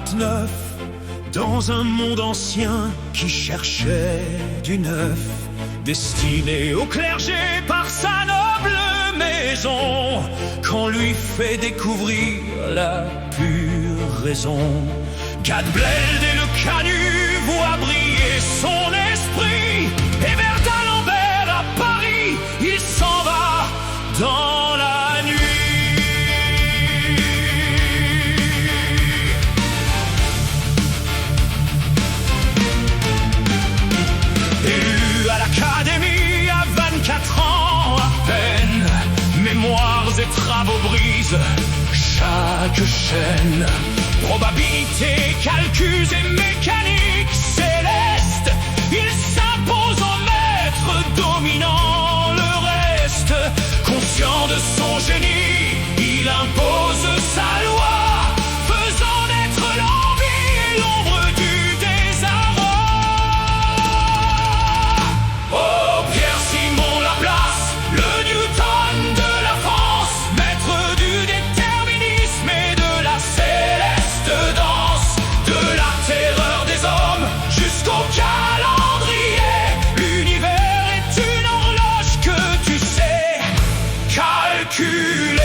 49, dans un monde ancien qui cherchait du neuf, destiné au clergé par sa noble maison, qu'on lui fait découvrir la pure raison. Gad Bleld et le Canut voient briller son esprit, et vers d'Alembert à Paris, il s'en va dans la nuit. Élu à l'Académie à 24 ans à peine, mémoires et travaux brisent chaque chaîne. Probabilité, calculs et mécanique céleste, il s'impose au maître dominant le reste. Conscient de son génie, il impose sa loi, faisant naître l'envie et l'ombre du désarroi. Oh, Pierre-Simon Laplace, le Newton de la France, maître du déterminisme et de la céleste danse, de la terreur des hommes jusqu'au calendrier. L'univers est une horloge que tu sais calculer.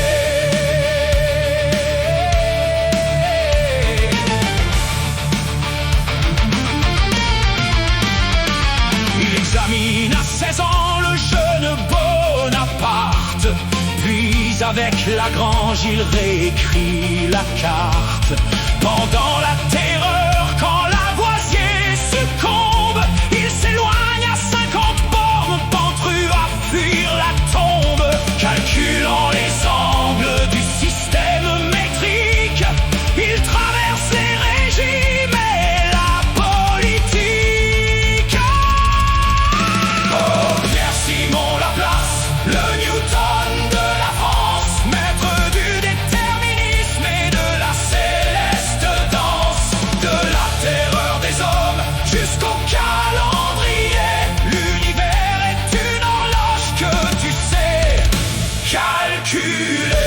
Il examine à 16 ans le jeune Bonaparte, puis avec Lagrange il réécrit la carte. Pendant la terreur, quand Lavoisier succombe, il s'éloigne à 50 bornes, Ventru à fuir la tombe. Calculant les angles du système métrique, il traverse les régimes et la politique. Oh, Pierre-Simon Laplace, le Newton de la France, maître du déterminisme et de la céleste danse, de la terreur des hommes jusqu'au calendrier. L'univers est une horloge que tu sais calculer.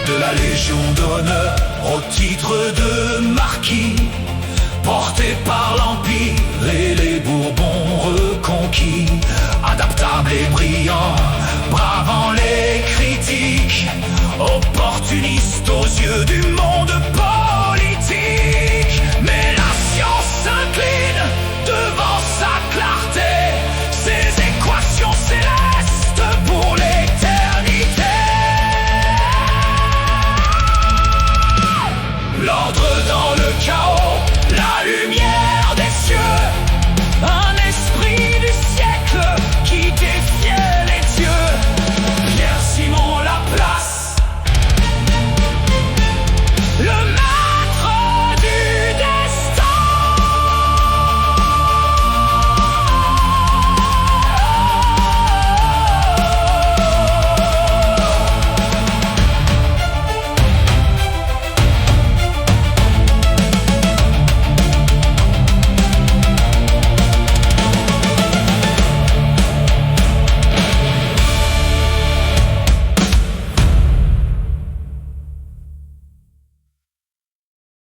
De la Légion d'honneur au titre de marquis, porté par l'Empire et les Bourbons reconquis, adaptable et brillant, bravant les critiques, opportuniste aux yeux du monde politique. Mais la science s'incline devant sa clarté, ses équations célestes pour l'éternité. L'ordre dans le chaos, la lumière des cieux,